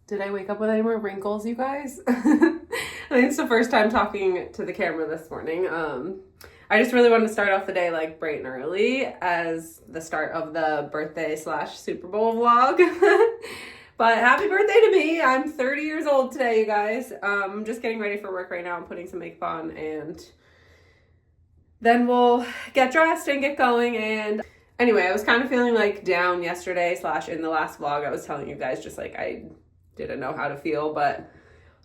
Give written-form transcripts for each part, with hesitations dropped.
Did I wake up with any more wrinkles, you guys? I think it's the first time talking to the camera this morning. I just really wanted to start off the day like bright and early as the start of the birthday / Super Bowl vlog. But happy birthday to me. I'm 30 years old today, you guys. I'm just getting ready for work right now. I'm putting some makeup on and then we'll get dressed and get going. And anyway, I was kind of feeling like down yesterday / in the last vlog. I was telling you guys just like I didn't know how to feel, but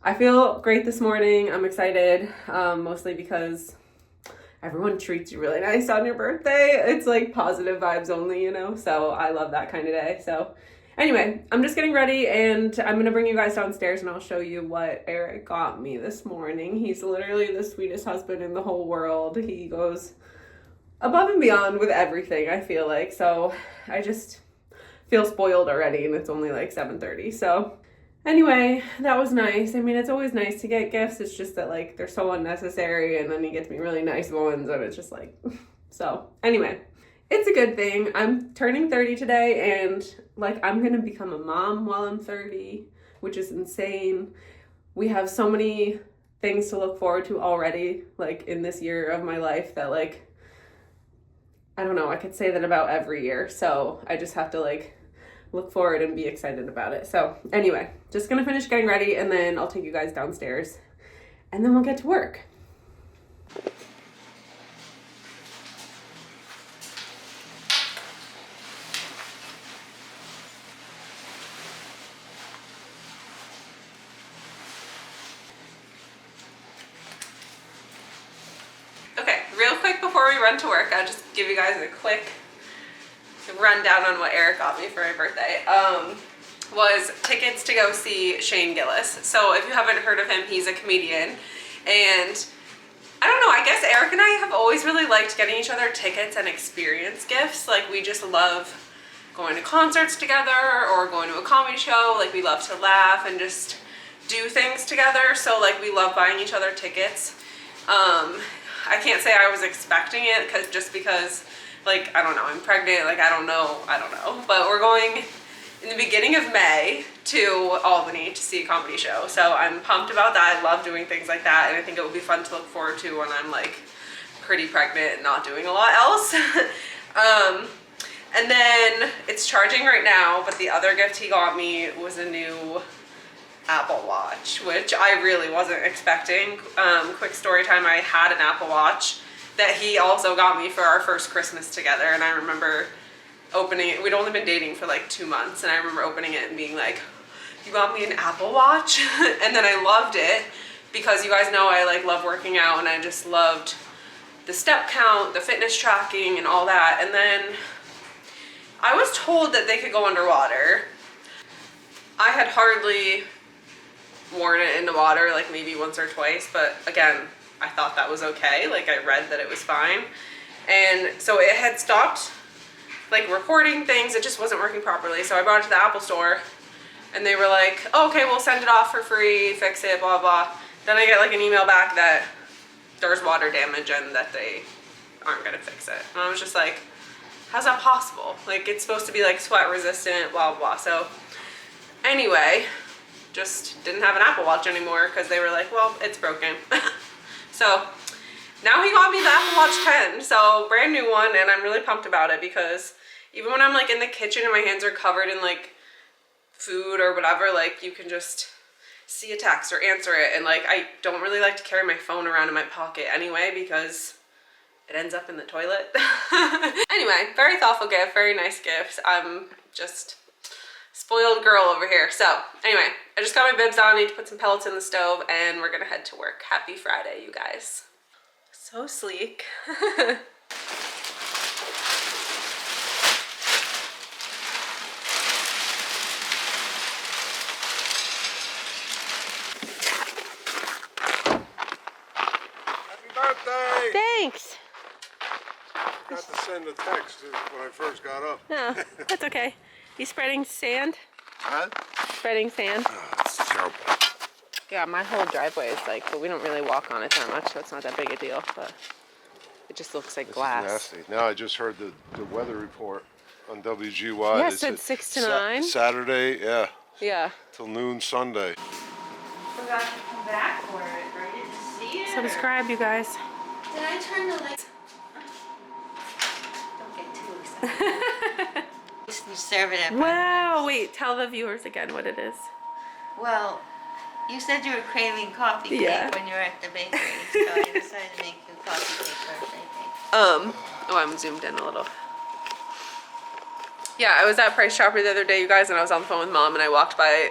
I feel great this morning. I'm excited, mostly because everyone treats you really nice on your birthday. It's like positive vibes only, you know? So I love that kind of day. So anyway, I'm just getting ready and I'm going to bring you guys downstairs and I'll show you what Eric got me this morning. He's literally the sweetest husband in the whole world. He goes above and beyond with everything, I feel like. So I just feel spoiled already and it's only like 7:30. So anyway, that was nice. I mean, it's always nice to get gifts. It's just that like they're so unnecessary and then he gets me really nice ones and it's just like, so anyway, it's a good thing. I'm turning 30 today and like I'm going to become a mom while I'm 30, which is insane. We have so many things to look forward to already, like in this year of my life that like, I don't know, I could say that about every year. So I just have to like look forward and be excited about it. So anyway, just gonna finish getting ready and then I'll take you guys downstairs and then we'll get to work. Okay, real quick before we run to work, I'll just give you guys a quick rundown on what Eric got me for my birthday. Was tickets to go see Shane Gillis. So if you haven't heard of him, he's a comedian. And I don't know, I guess Eric and I have always really liked getting each other tickets and experience gifts. Like we just love going to concerts together or going to a comedy show. Like we love to laugh and just do things together. So like we love buying each other tickets. I can't say I was expecting it because like, I don't know, I'm pregnant, like I don't know, but we're going in the beginning of May to Albany to see a comedy show. So I'm pumped about that. I love doing things like that and I think it will be fun to look forward to when I'm like pretty pregnant and not doing a lot else. And then it's charging right now, but the other gift he got me was a new Apple Watch, which I really wasn't expecting. Quick story time, I had an Apple Watch that he also got me for our first Christmas together, and I remember opening it. We'd only been dating for like 2 months, and I remember opening it and being like, you got me an Apple Watch? And then I loved it because you guys know I like love working out and I just loved the step count, the fitness tracking and all that. And then I was told that they could go underwater. I had hardly worn it in the water, like maybe once or twice, but again, I thought that was okay. Like I read that it was fine. And so it had stopped like recording things. It just wasn't working properly. So I brought it to the Apple store and they were like, oh, okay, we'll send it off for free, fix it, blah, blah. Then I get like an email back that there's water damage and that they aren't gonna fix it. And I was just like, how's that possible? Like it's supposed to be like sweat resistant, blah, blah. So anyway, just didn't have an Apple Watch anymore because they were like, well, it's broken. So now he got me the Apple Watch 10, so brand new one, and I'm really pumped about it because even when I'm like in the kitchen and my hands are covered in like food or whatever, like you can just see a text or answer it. And like I don't really like to carry my phone around in my pocket anyway because it ends up in the toilet. Anyway, very thoughtful gift, very nice gift. I'm just spoiled girl over here. So anyway, I just got my bibs on. I need to put some pellets in the stove and we're gonna head to work. Happy Friday, you guys. So sleek. Happy birthday! Thanks. I forgot to send a text when I first got up. No, that's okay. You spreading sand? Huh? Spreading sand? It's terrible. Yeah, my whole driveway is like, but we don't really walk on it that much, so it's not that big a deal, but it just looks like glass. This is nasty. Now I just heard the weather report on WGY. Yeah, it They said 6 to 9. Saturday, yeah. Yeah. till noon Sunday. Forgot to come back for it, or I didn't see it. Subscribe, you guys. Did I turn the lights? Don't get too excited. You serve it at Wow. Wait, tell the viewers again what it is. Well, you said you were craving coffee cake Yeah. when you were at the bakery, so I decided to make you coffee cake birthday cake. Oh, I'm zoomed in a little. Yeah, I was at Price Chopper the other day, you guys, and I was on the phone with Mom, and I walked by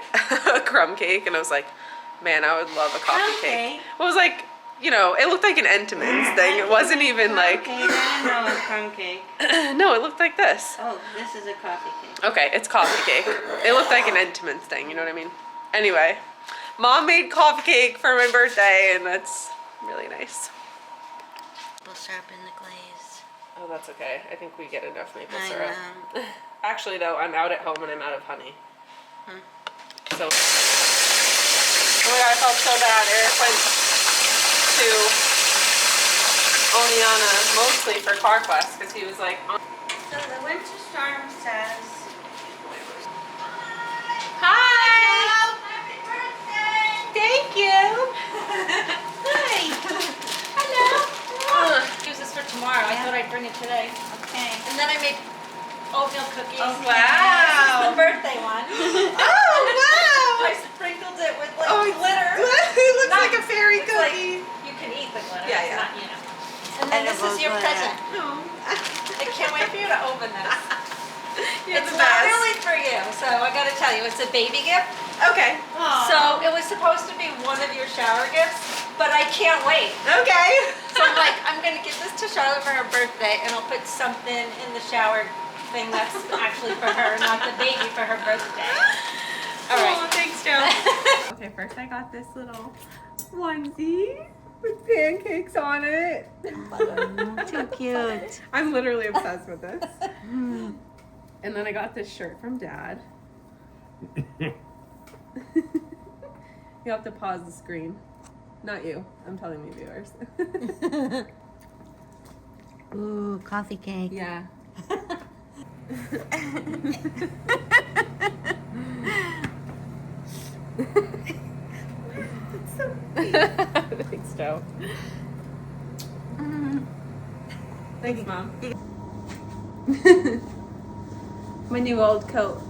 a crumb cake, and I was like, man, I would love a coffee Crumb cake. cake? Well, it was like, you know, it looked like an Entenmann's thing. It wasn't even like... Crumb cake. I didn't know it was crumb cake. No, it looked like this. Oh, this is a coffee cake. Okay, it's coffee cake. It looked like an Entenmann's thing, you know what I mean? Anyway, Mom made coffee cake for my birthday, and that's really nice. Maple syrup in the glaze. Oh, that's okay. I think we get enough maple I syrup. know. Actually, though, I'm out at home and I'm out of honey. So, oh my god, I felt so bad. Eric went to Oneana mostly for CarQuest because he was like, So the winter storm says, hi! Happy birthday! Thank you! Hi! Hello! Use this for tomorrow. I thought I'd bring it today. Okay. And then I made oatmeal cookies. Oh, This is wow. the birthday one. Oh, wow! I sprinkled it with like Oh, glitter. it looks Not- like a fairy it's like- cookie. you can eat the glitter. Yeah, it's yeah. Not, you know. And then this Edible is your glitter. present. I can't wait for you to open this. You're It's the not best. really for you, so I gotta tell you, it's a baby gift. Okay. So it was supposed to be one of your shower gifts, but I can't wait. Okay. So I'm like, I'm gonna give this to Charlotte for her birthday, and I'll put something in the shower thing that's actually for her, not the baby for her birthday. All Oh, right. thanks, Joe. Okay, first I got this little onesie with pancakes on it. Too cute. I'm literally obsessed with this. And then I got this shirt from Dad. You have to pause the screen. Not you. I'm telling you, viewers. Ooh, coffee cake. Yeah. Thanks, Joe. Thanks, Mom. My new old coat.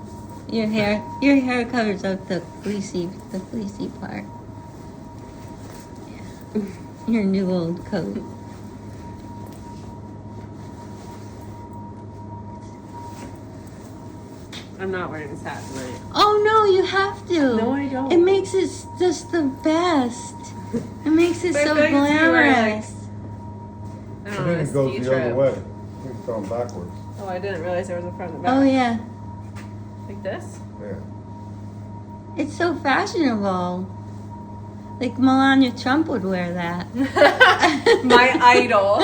Your hair covers up the fleecy part. Yeah. Your new old coat. I'm not wearing this hat tonight. Oh no, you have to. No, I don't. It makes it just the best. It makes it But I so feel like it's you wearing, like, glamorous. I I don't know, think a it goes ski the trip. other way. I think it's going backwards. Oh, I didn't realize there was a front and a back. Oh yeah, Like this? Yeah. it's so fashionable. Like Melania Trump would wear that. My idol.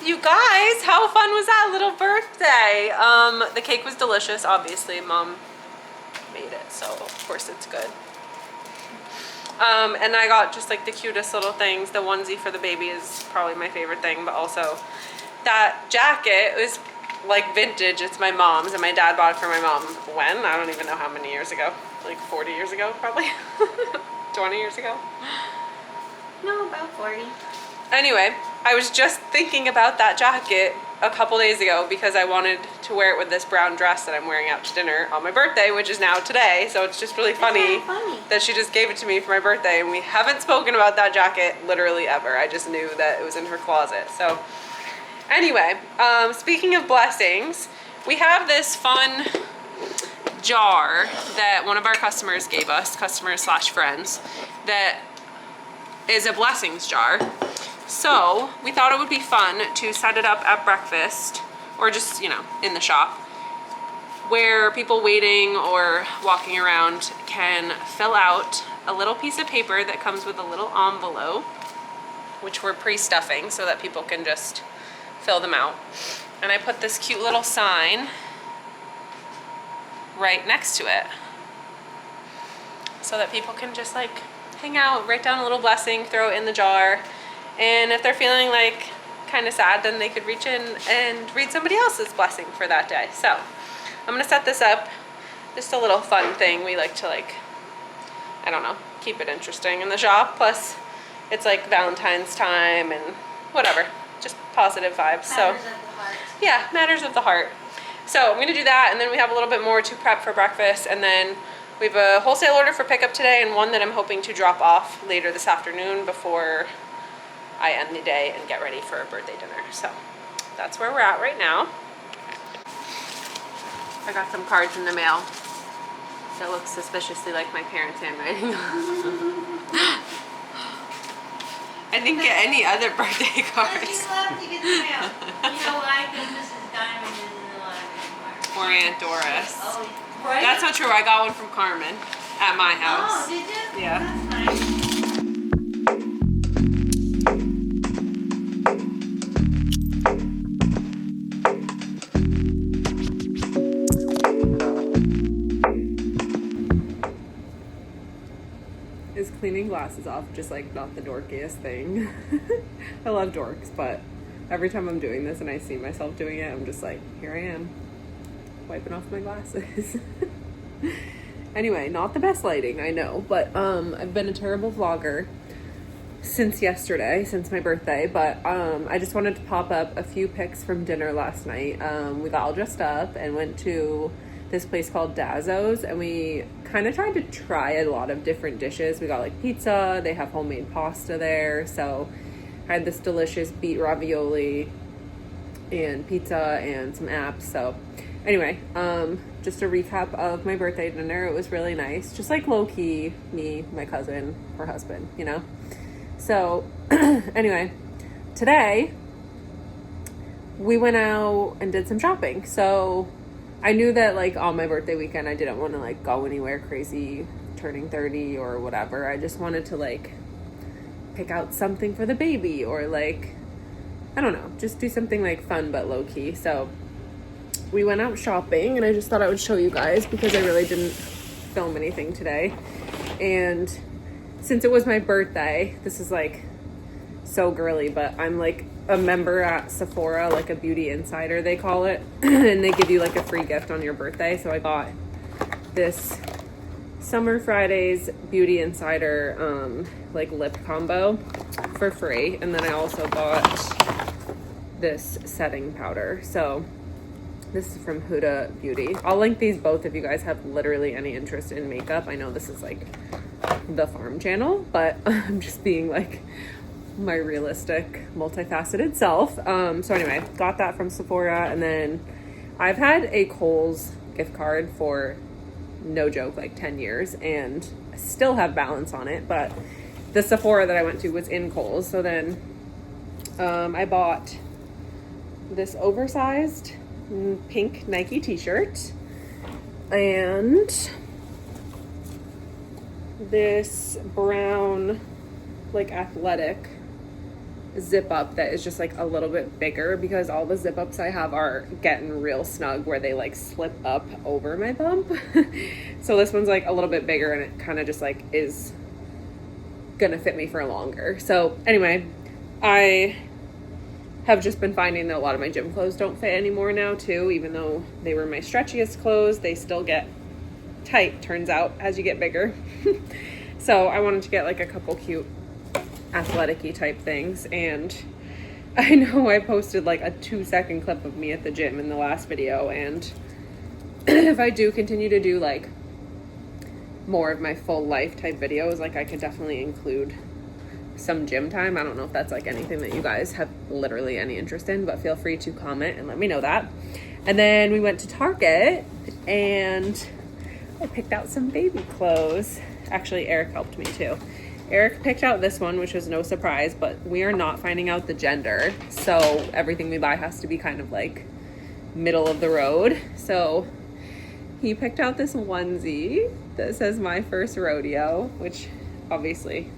You guys, how fun was that little birthday? The cake was delicious, obviously. Mom made it, so of course it's good. And I got just like the cutest little things. The onesie for the baby is probably my favorite thing, but also that jacket was like vintage. It's my mom's, and my dad bought it for my mom when? I don't even know how many years ago. Like 40 years ago, probably. 20 years ago. No, about 40. Anyway, I was just thinking about that jacket a couple days ago because I wanted to wear it with this brown dress that I'm wearing out to dinner on my birthday, which is now today. So it's just really funny that she just gave it to me for my birthday, and we haven't spoken about that jacket literally ever. I just knew that it was in her closet. So anyway, speaking of blessings, we have this fun jar that one of our customers gave us, customers/friends, that is a blessings jar. So we thought it would be fun to set it up at breakfast, or just, you know, in the shop, where people waiting or walking around can fill out a little piece of paper that comes with a little envelope, which we're pre-stuffing so that people can just fill them out. And I put this cute little sign right next to it so that people can just like hang out, write down a little blessing, throw it in the jar, and if they're feeling like kind of sad, then they could reach in and read somebody else's blessing for that day. So I'm gonna set this up just a little fun thing. We like to like, I don't know, keep it interesting in the shop. Plus, it's like Valentine's time and whatever, just positive vibes. So, Matters of the heart. yeah, matters of the heart. So I'm gonna do that, and then we have a little bit more to prep for breakfast, and then we have a wholesale order for pickup today and one that I'm hoping to drop off later this afternoon before I end the day and get ready for a birthday dinner. So that's where we're at right now. I got some cards in the mail that look suspiciously like my parents' handwriting. I didn't get any other birthday cards. You love to get the mail. You know why? Because Mrs. Diamond is in the library. Or Aunt Doris. Oh, right? That's not true. I got one from Carmen at my house. Oh, did you? Yeah. That's nice. Is cleaning glasses off just like not the dorkiest thing? I love dorks, but every time I'm doing this and I see myself doing it, I'm just like, here I am, wiping off my glasses. Anyway, not the best lighting, I know, but I've been a terrible vlogger since yesterday, since my birthday, but I just wanted to pop up a few pics from dinner last night. We got all dressed up and went to this place called Dazzo's, and we kind of tried to try a lot of different dishes. We got like pizza, they have homemade pasta there, so I had this delicious beet ravioli and pizza and some apps. So anyway, just a recap of my birthday dinner. It was really nice, just like low-key me, my cousin, her husband, you know. So anyway, today we went out and did some shopping. So I knew that like on my birthday weekend I didn't want to like go anywhere crazy, turning 30 or whatever. I just wanted to like pick out something for the baby, or like, I don't know, just do something like fun but low-key. So we went out shopping, and I just thought I would show you guys because I really didn't film anything today. And since it was my birthday, this is like so girly, but I'm like a member at Sephora, like a beauty insider they call it, and they give you like a free gift on your birthday. So I got this Summer Fridays Beauty Insider like lip combo for free, and then I also got this setting powder. So this is from Huda Beauty. I'll link these both if you guys have literally any interest in makeup. I know this is like the farm channel, but I'm just being like my realistic, multifaceted self. So anyway, got that from Sephora, and then I've had a Kohl's gift card for, no joke, like 10 years, and I still have balance on it, but the Sephora that I went to was in Kohl's. So then I bought this oversized pink Nike t-shirt and this brown like athletic zip up that is just like a little bit bigger, because all the zip ups I have are getting real snug where they like slip up over my bump. So this one's like a little bit bigger, and it kind of just like is gonna fit me for longer. So anyway, I have just been finding that a lot of my gym clothes don't fit anymore now too. Even though they were my stretchiest clothes, they still get tight, turns out, as you get bigger. So I wanted to get like a couple cute athletic-y type things, and I know I posted like a 2-second clip of me at the gym in the last video, and if I do continue to do like more of my full life type videos, like I could definitely include some gym time. I don't know if that's like anything that you guys have literally any interest in, but feel free to comment and let me know that. And then we went to Target and I picked out some baby clothes. Actually, Eric helped me too. Eric picked out this one, which was no surprise, but we are not finding out the gender, so everything we buy has to be kind of like middle of the road. So he picked out this onesie that says "My First Rodeo," which obviously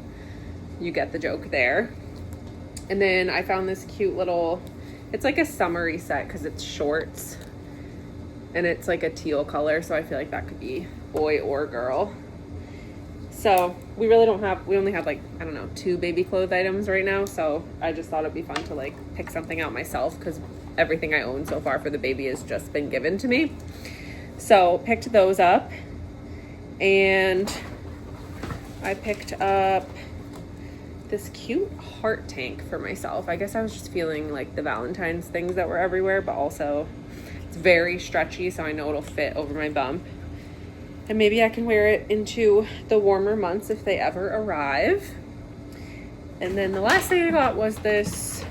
you get the joke there. And then I found this cute little, it's like a summery set because it's shorts and it's like a teal color, so I feel like that could be boy or girl. So we really don't have, we only have like, I don't know, 2 baby clothes items right now. So I just thought it'd be fun to like pick something out myself, because everything I own so far for the baby has just been given to me. So picked those up, and I picked up this cute heart tank for myself. I guess I was just feeling like the Valentine's things that were everywhere, but also it's very stretchy, so I know it'll fit over my bump. And maybe I can wear it into the warmer months if they ever arrive. And then the last thing I got was this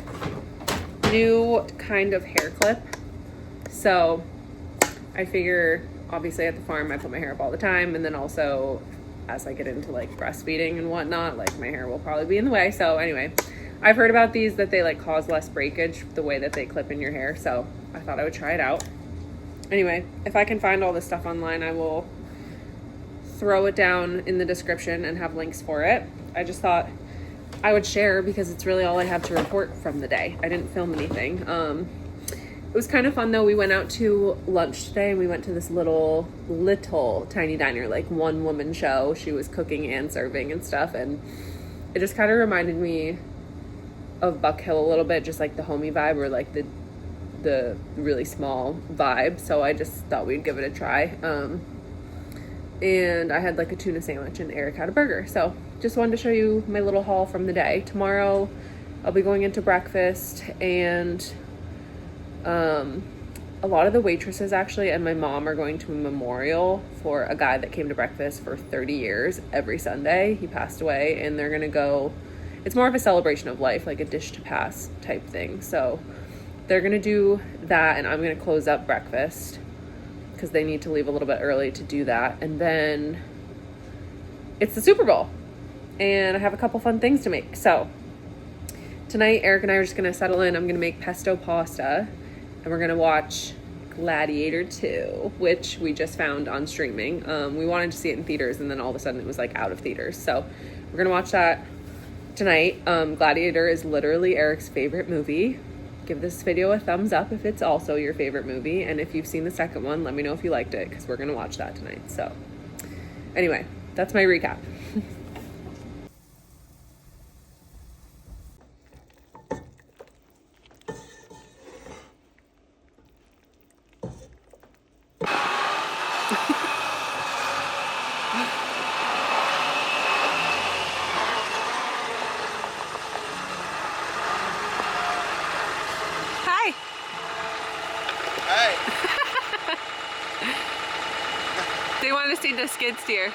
new kind of hair clip. So I figure, obviously at the farm I put my hair up all the time, and then also as I get into like breastfeeding and whatnot, like my hair will probably be in the way. So anyway, I've heard about these, that they like cause less breakage the way that they clip in your hair, so I thought I would try it out. Anyway, if I can find all this stuff online, I will throw it down in the description and have links for it. I just thought I would share because it's really all I have to report from the day. I didn't film anything. It was kind of fun though. We went out to lunch today, and we went to this little tiny diner, like one woman show. She was cooking and serving and stuff, and it just kind of reminded me of Buck Hill a little bit, just like the homey vibe, or like the really small vibe. So I just thought we'd give it a try. And I had like a tuna sandwich, and Eric had a burger. So just wanted to show you my little haul from the day. Tomorrow I'll be going into breakfast, and a lot of the waitresses actually and my mom are going to a memorial for a guy that came to breakfast for 30 years every Sunday. He passed away, and they're gonna go, it's more of a celebration of life, like a dish to pass type thing. So they're gonna do that, and I'm gonna close up breakfast because they need to leave a little bit early to do that. And then it's the Super Bowl, and I have a couple fun things to make. So tonight, Eric and I are just gonna settle in. I'm gonna make pesto pasta, and we're gonna watch Gladiator 2, which we just found on streaming. We wanted to see it in theaters, and then all of a sudden it was like out of theaters. So we're gonna watch that tonight. Gladiator is literally Eric's favorite movie. Give this video a thumbs up if it's also your favorite movie, and if you've seen the second one, let me know if you liked it, because we're gonna watch that tonight. So anyway, that's my recap. Hi. Hey, They want to see the skid steer.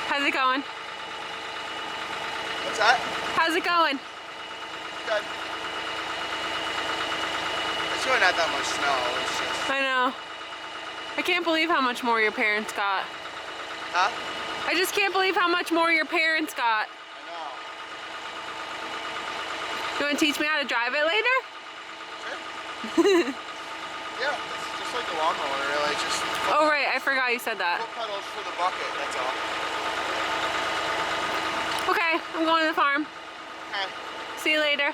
How's it going? what's that? How's it going? Good. It's really not that much snow. It's just, I know. I can't believe how much more your parents got. huh? I just can't believe how much more your parents got. I know. You want to teach me how to drive it later? Sure. Yeah, it's just like a lawnmower, really. Just Oh, right. I forgot you said that. foot pedals for the bucket. That's all. Okay, I'm going to the farm. Okay. See you later.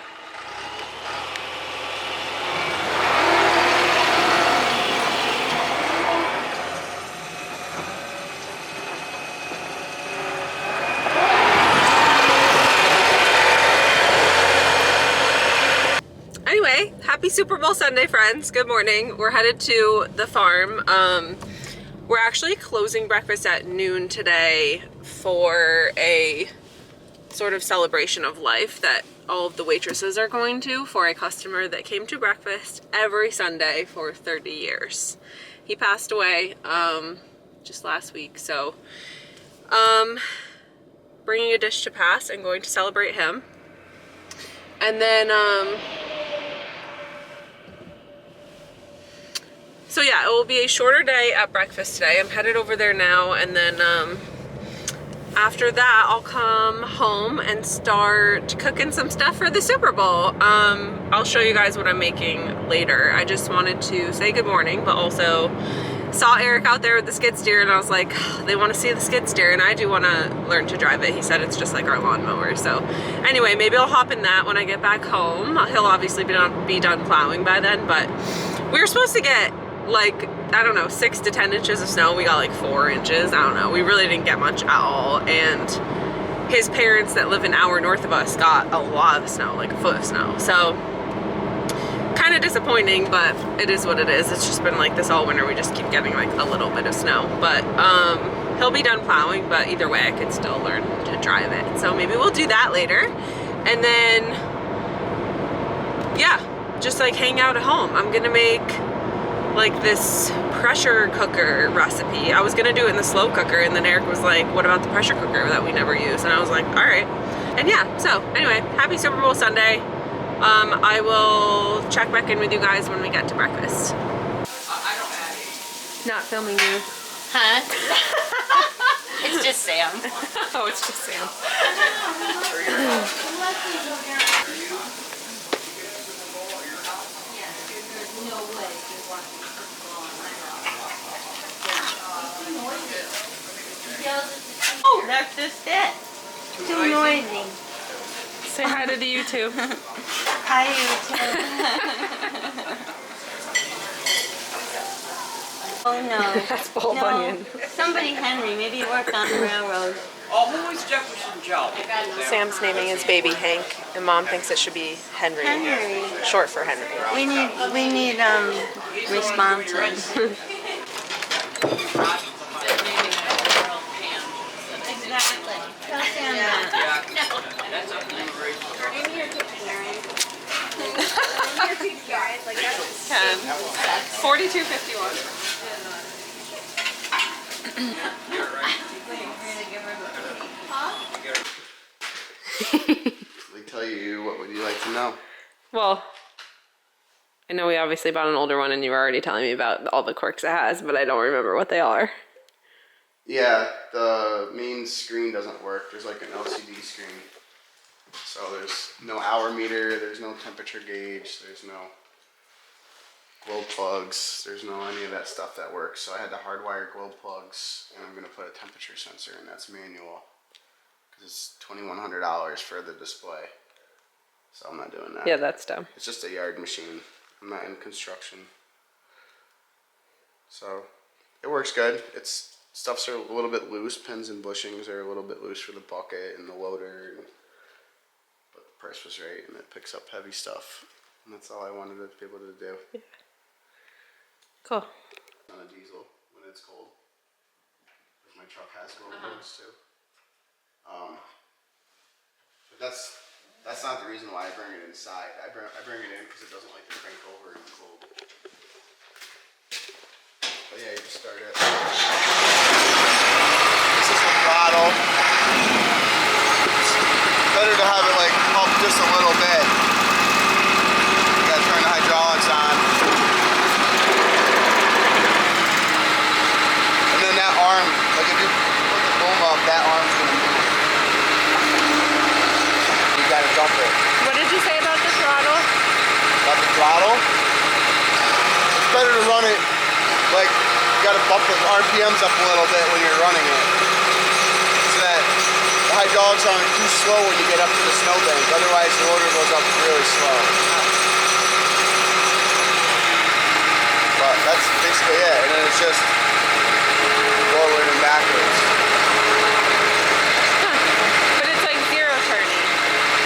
Anyway, happy Super Bowl Sunday, friends. Good morning. We're headed to the farm. We're actually closing breakfast at noon today for a sort of celebration of life that all of the waitresses are going to for a customer that came to breakfast every Sunday for 30 years. He passed away just last week, so bringing a dish to pass and going to celebrate him. And then so yeah, it will be a shorter day at breakfast today. I'm headed over there now, and then after that I'll come home and start cooking some stuff for the Super Bowl. I'll show you guys what I'm making later. I just wanted to say good morning, but also saw Eric out there with the skid steer, and I was like, they want to see the skid steer, and I do want to learn to drive it. He said it's just like our lawnmower. So anyway, maybe I'll hop in that when I get back home. He'll obviously be done plowing by then, but we were supposed to get like, I don't know, 6 to 10 inches of snow. We got like 4 inches. I don't know. We really didn't get much at all. And his parents that live an hour north of us got a lot of snow, like a foot of snow. So kind kind of disappointing, but it is what it is. It's just been like this all winter. We just keep getting like a little bit of snow, but he'll be done plowing, but either way I could still learn to drive it. So maybe we'll do that later. And then, yeah, just like hang out at home. I'm gonna make like this pressure cooker recipe. I was gonna do it in the slow cooker, and then Eric was like, what about the pressure cooker that we never use? And I was like, all right. And yeah, so anyway, happy Super Bowl Sunday. I will check back in with you guys when we get to breakfast. Not filming you. Huh? It's just Sam. Oh, it's just Sam. Oh, that's just it. Too noisy. Say hi to the YouTube. Hi, YouTube. Oh no. That's Bull No, Bunyan. somebody Henry, maybe he worked on the railroad. Who is Jefferson Joe? Sam's naming his baby Hank, and Mom thinks it should be Henry. Henry. Short for Henry. We need responses. Exactly. Tell Sam that. 10. 4251. They tell you, what would you like to know? Well, I know we obviously bought an older one, and you were already telling me about all the quirks it has, but I don't remember what they are. Yeah, the main screen doesn't work. There's like an LCD screen. So there's no hour meter, there's no temperature gauge, there's no glow plugs, there's no any of that stuff that works. So I had to hardwire glow plugs, and I'm going to put a temperature sensor, and that's manual. Because it's $2,100 for the display. So I'm not doing that. Yeah, that's dumb. It's just a yard machine. I'm not in construction. So it works good. It's stuff's are a little bit loose. Pins and bushings are a little bit loose for the bucket and the loader. But the price was right, and it picks up heavy stuff. And that's all I wanted to be able to do. Yeah. Cool. On a diesel when it's cold. Because my truck has cold roads too. But that's not the reason why I bring it inside. I bring it in because it doesn't like to crank over in the cold. But yeah, you just start it. This is the throttle. It's better to have it like up just a little bit. You gotta turn the hydraulics on. And then that arm, like if you put the boom up, that arm's gonna move. You gotta dump it. What did you say about the throttle? About the throttle? It's better to run it like you gotta bump the RPMs up a little bit when you're running it. So that the hydraulics aren't too slow when you get up to the snowbank. Otherwise the motor goes up really slow. But that's basically it. And then it's just forward and backwards. Huh. But it's like zero turning.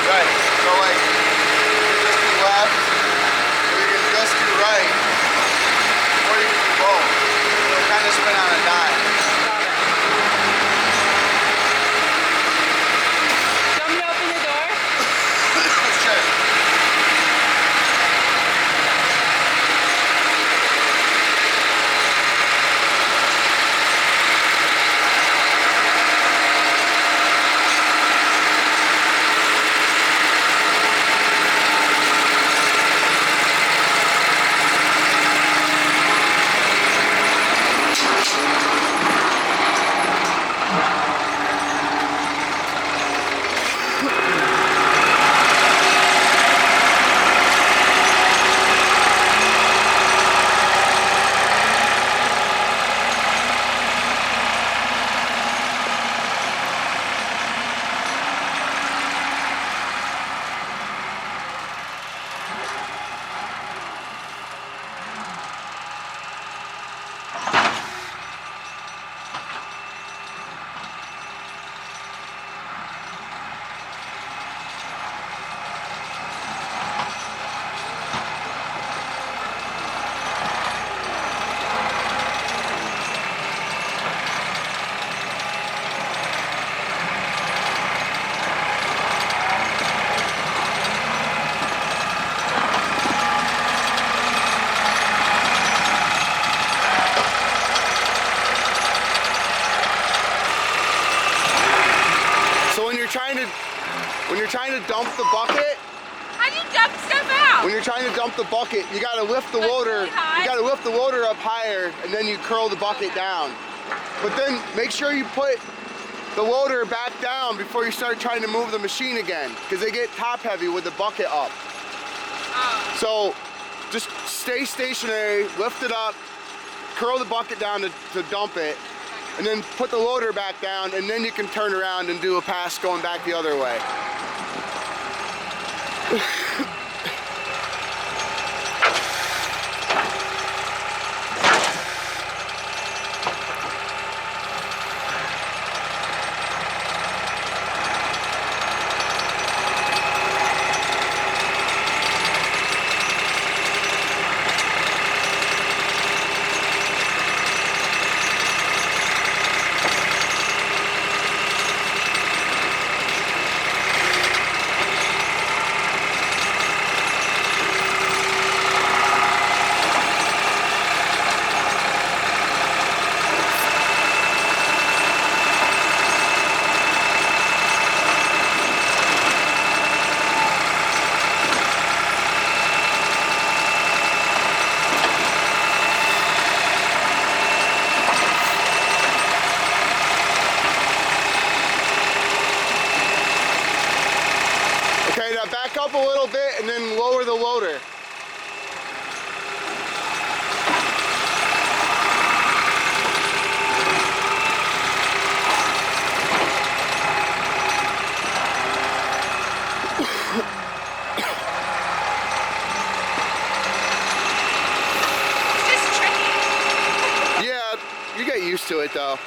Right. So like you can just do left, or you can just do right, or you can do both. It'll kind of spin on a dime. Got it. Do you want me to open the door? That's good. the bucket, How do you dump stuff out? when you're trying to dump the bucket, you gotta lift the loader. really high? You gotta lift the loader up higher, and then you curl the bucket down. But then make sure you put the loader back down before you start trying to move the machine again, because they get top heavy with the bucket up. Oh. So just stay stationary, lift it up, curl the bucket down to dump it, and then put the loader back down, and then you can turn around and do a pass going back the other way. Okay, now back up a little bit and then lower the loader. It's just tricky. Yeah, you get used to it though.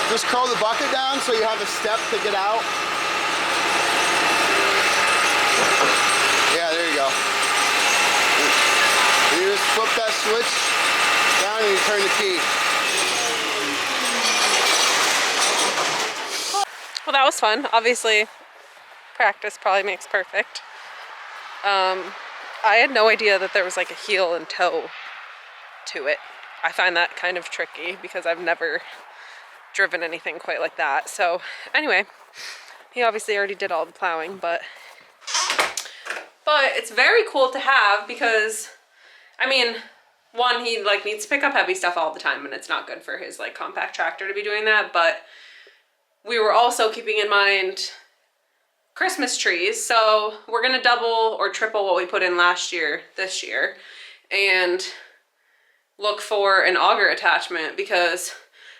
Just curl the bucket down so you have a step to get out. Yeah, there you go. You just flip that switch down and you turn the key. Well, that was fun. Obviously, practice probably makes perfect. I had no idea that there was like a heel and toe to it. I find that kind of tricky because I've never driven anything quite like that. So anyway, he obviously already did all the plowing, but it's very cool to have because, I mean, one, he like needs to pick up heavy stuff all the time and it's not good for his like compact tractor to be doing that, but we were also keeping in mind Christmas trees. So we're gonna double or triple what we put in last year, this year, and look for an auger attachment because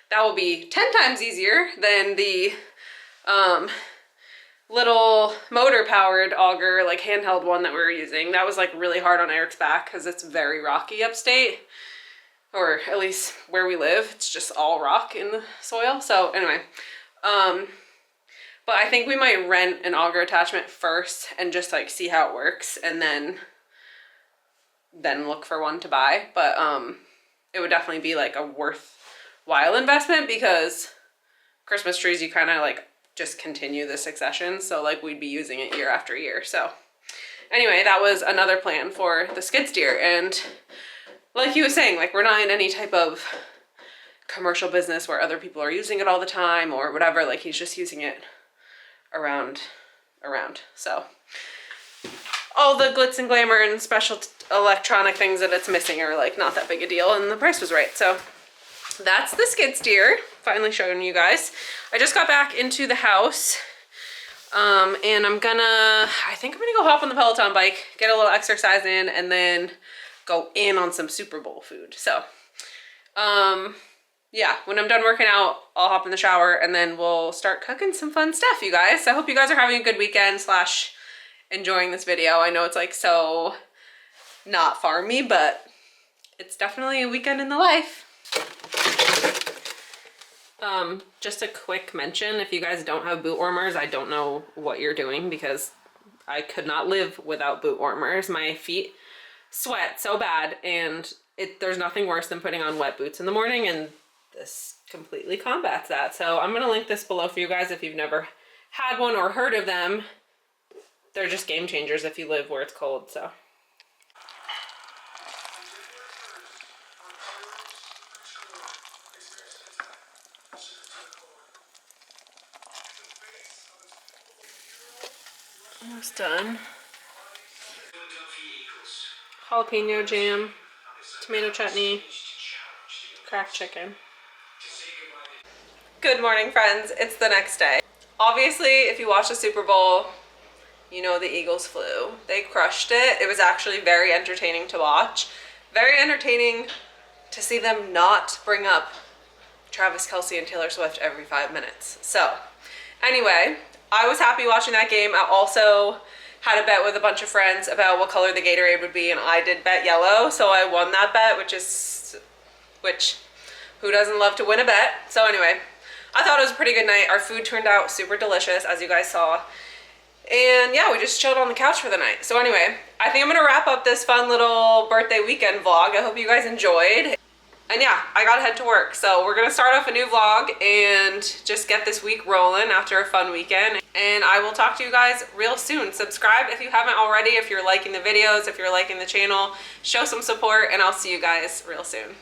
that will be 10 times easier than the little motor powered auger, like handheld one that we were using. That was like really hard on Eric's back because it's very rocky upstate, or at least where we live, it's just all rock in the soil. So anyway, but I think we might rent an auger attachment first and just like see how it works and then look for one to buy. But it would definitely be like a worthwhile investment because Christmas trees, you kind of like just continue the succession. So like we'd be using it year after year. So anyway, that was another plan for the skid steer. And like he was saying, like we're not in any type of commercial business where other people are using it all the time or whatever. Like he's just using it around. So all the glitz and glamour and special electronic things that it's missing are like not that big a deal, and the price was right. So that's the skid steer, finally showing you guys. I just got back into the house, and I think I'm gonna go hop on the Peloton bike, get a little exercise in, and then go in on some Super Bowl food. So yeah, when I'm done working out, I'll hop in the shower and then we'll start cooking some fun stuff, you guys. So I hope you guys are having a good weekend / enjoying this video. I know it's like so not farmy, but it's definitely a weekend in the life. Just a quick mention, if you guys don't have boot warmers, I don't know what you're doing, because I could not live without boot warmers. My feet sweat so bad, and there's nothing worse than putting on wet boots in the morning, and this completely combats that. So I'm gonna link this below for you guys if you've never had one or heard of them. They're just game changers if you live where it's cold. So almost done. Jalapeno jam, tomato chutney, cracked chicken. Good morning, friends. It's the next day. Obviously, if you watch the Super Bowl, you know the Eagles flew. They crushed it. It was actually very entertaining to watch. Very entertaining to see them not bring up Travis Kelce and Taylor Swift every 5 minutes. So anyway, I was happy watching that game. I also had a bet with a bunch of friends about what color the Gatorade would be, and I did bet yellow, so I won that bet, which who doesn't love to win a bet? So anyway, I thought it was a pretty good night. Our food turned out super delicious, as you guys saw. And yeah, we just chilled on the couch for the night. So anyway, I think I'm gonna wrap up this fun little birthday weekend vlog. I hope you guys enjoyed. And yeah, I gotta head to work. So we're gonna start off a new vlog and just get this week rolling after a fun weekend. And I will talk to you guys real soon. Subscribe if you haven't already, if you're liking the videos, if you're liking the channel. Show some support, and I'll see you guys real soon.